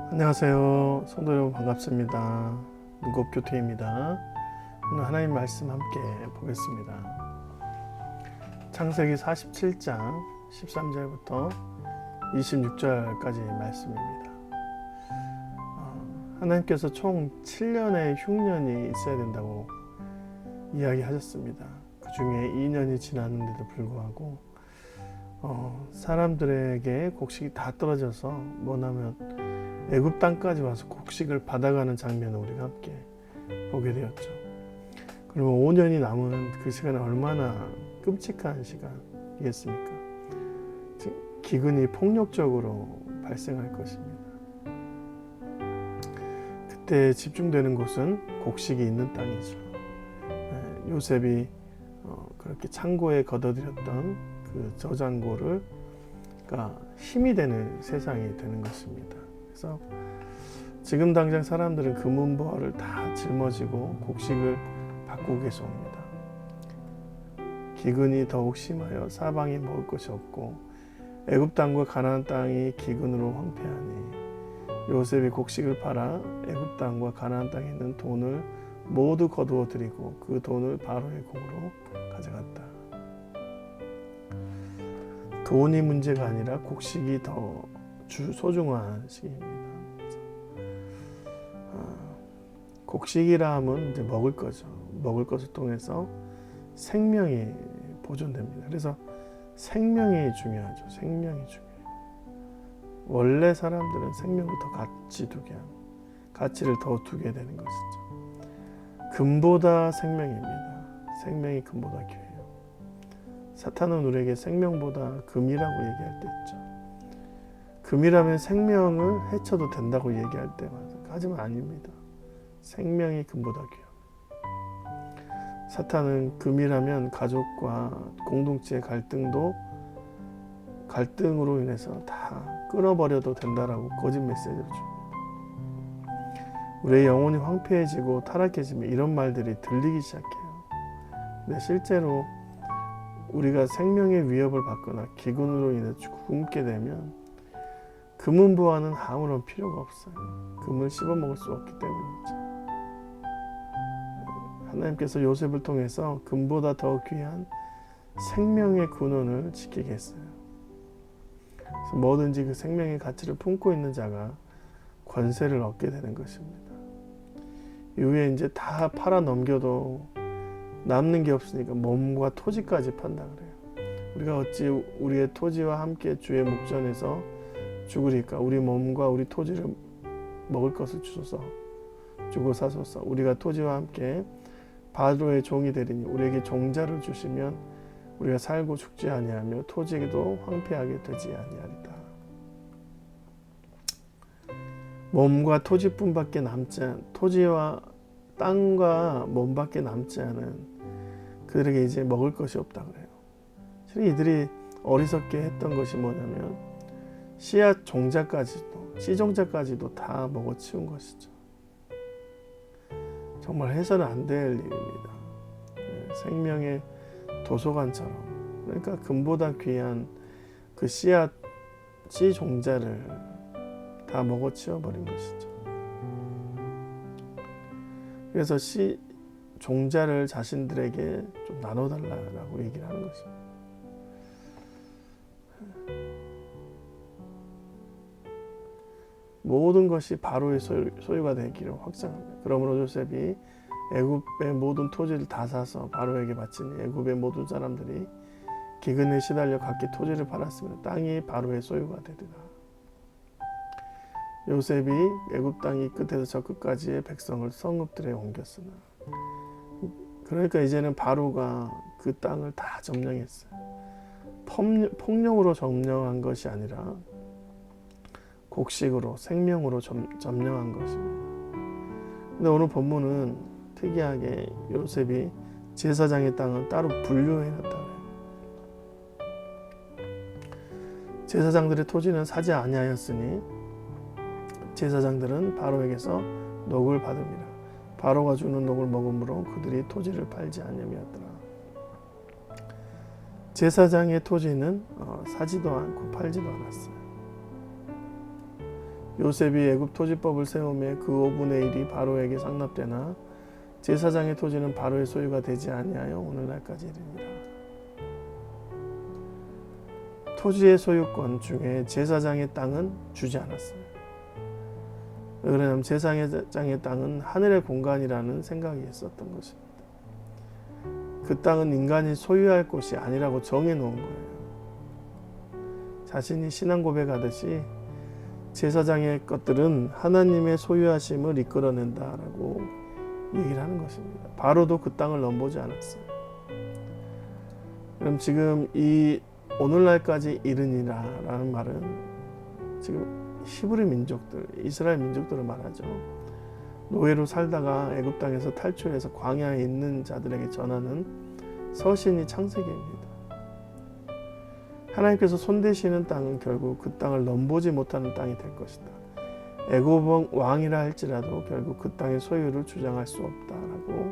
안녕하세요. 성도 여러분 반갑습니다. 문곡교태입니다. 오늘 하나님 말씀 함께 보겠습니다. 창세기 47장 13절부터 26절까지 말씀입니다. 하나님께서 총 7년의 흉년이 있어야 된다고 이야기하셨습니다. 그 중에 2년이 지났는데도 불구하고 사람들에게 곡식이 다 떨어져서 뭐냐면 애굽 땅까지 와서 곡식을 받아가는 장면을 우리가 함께 보게 되었죠. 그러면 5년이 남은 그 시간은 얼마나 끔찍한 시간이겠습니까? 기근이 폭력적으로 발생할 것입니다. 그때 집중되는 곳은 곡식이 있는 땅이죠. 요셉이 그렇게 창고에 걷어들였던 그 저장고를 힘이 되는 세상이 되는 것입니다. 그래서 지금 당장 사람들은 금은보화를 다 짊어지고 곡식을 받고 계십니다. 기근이 더욱 심하여 사방이 먹을 것이 없고 애굽 땅과 가나안 땅이 기근으로 황폐하니 요셉이 곡식을 팔아 애굽 땅과 가나안 땅에 있는 돈을 모두 거두어 들이고 그 돈을 바로의 공으로 가져갔다. 돈이 문제가 아니라 곡식이 더 소중한 시기입니다. 곡식이라 하면 이제 먹을 거죠. 먹을 것을 통해서 생명이 보존됩니다. 그래서 생명이 중요하죠. 생명이 중요해요. 원래 사람들은 생명을 더 가치를 더 두게 되는 것이죠. 금보다 생명입니다. 생명이 금보다 귀해요. 사탄은 우리에게 생명보다 금이라고 얘기할 때 있죠. 금이라면 생명을 해쳐도 된다고 얘기할 때마다 하지만 아닙니다. 생명이 금보다 귀합니다. 사탄은 금이라면 가족과 공동체의 갈등으로 인해서 다 끊어버려도 된다라고 거짓 메시지를 줍니다. 우리의 영혼이 황폐해지고 타락해지면 이런 말들이 들리기 시작해요. 근데 실제로 우리가 생명의 위협을 받거나 기근으로 인해 굶게 되면 금은보화는 아무런 필요가 없어요. 금을 씹어먹을 수 없기 때문이죠. 하나님께서 요셉을 통해서 금보다 더 귀한 생명의 근원을 지키게 했어요. 그래서 뭐든지 그 생명의 가치를 품고 있는 자가 권세를 얻게 되는 것입니다. 이후에 이제 다 팔아 넘겨도 남는 게 없으니까 몸과 토지까지 판다 그래요. 우리가 어찌 우리의 토지와 함께 주의 목전에서 죽으리까? 우리 몸과 우리 토지를 먹을 것을 주고 사소서. 우리가 토지와 함께 바로의 종이 되리니 우리에게 종자를 주시면 우리가 살고 죽지 아니하며 토지도 황폐하게 되지 아니하리다. 몸과 토지뿐밖에 토지와 땅과 몸밖에 남지 않은 그들에게 이제 먹을 것이 없다 그래요. 실은 이들이 어리석게 했던 것이 뭐냐면 씨앗 씨종자까지도 다 먹어치운 것이죠. 정말 해서는 안 될 일입니다. 생명의 도서관처럼, 그러니까 금보다 귀한 그 씨종자를 다 먹어치워 버린 것이죠. 그래서 씨종자를 자신들에게 좀 나눠달라고 얘기를 하는 것입니다. 모든 것이 바로의 소유가 되기를 확정합니다. 그러므로 요셉이 애굽의 모든 토지를 다 사서 바로에게 바치니 애굽의 모든 사람들이 기근에 시달려 각기 토지를 팔았으면 땅이 바로의 소유가 되리라. 요셉이 애굽 땅이 끝에서 저 끝까지의 백성을 성읍들에 옮겼으나, 그러니까 이제는 바로가 그 땅을 다 점령했어요. 폭력으로 점령한 것이 아니라 곡식으로, 생명으로 점령한 것입니다. 근데 오늘 본문은 특이하게 요셉이 제사장의 땅을 따로 분류해놨다고 해요. 제사장들의 토지는 사지 아니하였으니 제사장들은 바로에게서 녹을 받음이라. 바로가 주는 녹을 먹음으로 그들이 토지를 팔지 아니하였더라. 제사장의 토지는 사지도 않고 팔지도 않았어요. 요셉이 애굽 토지법을 세우매 그 5분의 1이 바로에게 상납되나 제사장의 토지는 바로의 소유가 되지 아니하여 오늘날까지 이르니라. 토지의 소유권 중에 제사장의 땅은 주지 않았어요. 왜 그러냐면 제사장의 땅은 하늘의 공간이라는 생각이 있었던 것입니다. 그 땅은 인간이 소유할 곳이 아니라고 정해놓은 거예요. 자신이 신앙 고백하듯이 제사장의 것들은 하나님의 소유하심을 이끌어낸다라고 얘기를 하는 것입니다. 바로도 그 땅을 넘보지 않았어요. 그럼 지금 이 오늘날까지 이르니라 라는 말은 지금 히브리 민족들, 이스라엘 민족들을 말하죠. 노예로 살다가 애굽 땅에서 탈출해서 광야에 있는 자들에게 전하는 서신이 창세기입니다. 하나님께서 손대시는 땅은 결국 그 땅을 넘보지 못하는 땅이 될 것이다. 애굽 왕이라 할지라도 결국 그 땅의 소유를 주장할 수 없다라고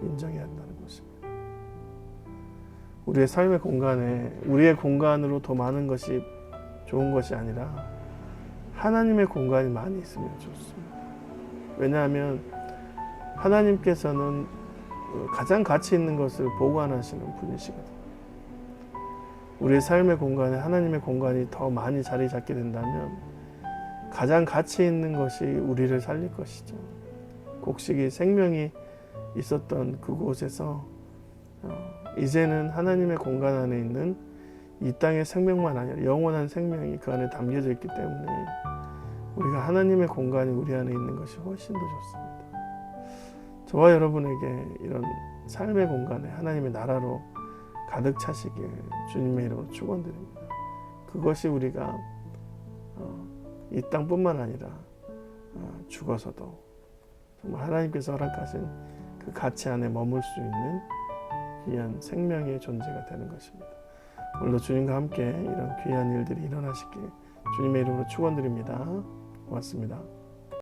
인정해야 한다는 것입니다. 우리의 삶의 공간에 우리의 공간으로 더 많은 것이 좋은 것이 아니라 하나님의 공간이 많이 있으면 좋습니다. 왜냐하면 하나님께서는 가장 가치 있는 것을 보관하시는 분이시거든요. 우리의 삶의 공간에 하나님의 공간이 더 많이 자리 잡게 된다면 가장 가치 있는 것이 우리를 살릴 것이죠. 곡식이 생명이 있었던 그곳에서 이제는 하나님의 공간 안에 있는 이 땅의 생명만 아니라 영원한 생명이 그 안에 담겨져 있기 때문에 우리가 하나님의 공간이 우리 안에 있는 것이 훨씬 더 좋습니다. 저와 여러분에게 이런 삶의 공간에 하나님의 나라로 가득 차시길 주님의 이름으로 축원드립니다. 그것이 우리가 이 땅뿐만 아니라 죽어서도 정말 하나님께서 허락하신 그 가치 안에 머물 수 있는 귀한 생명의 존재가 되는 것입니다. 오늘도 주님과 함께 이런 귀한 일들이 일어나시길 주님의 이름으로 축원드립니다. 고맙습니다.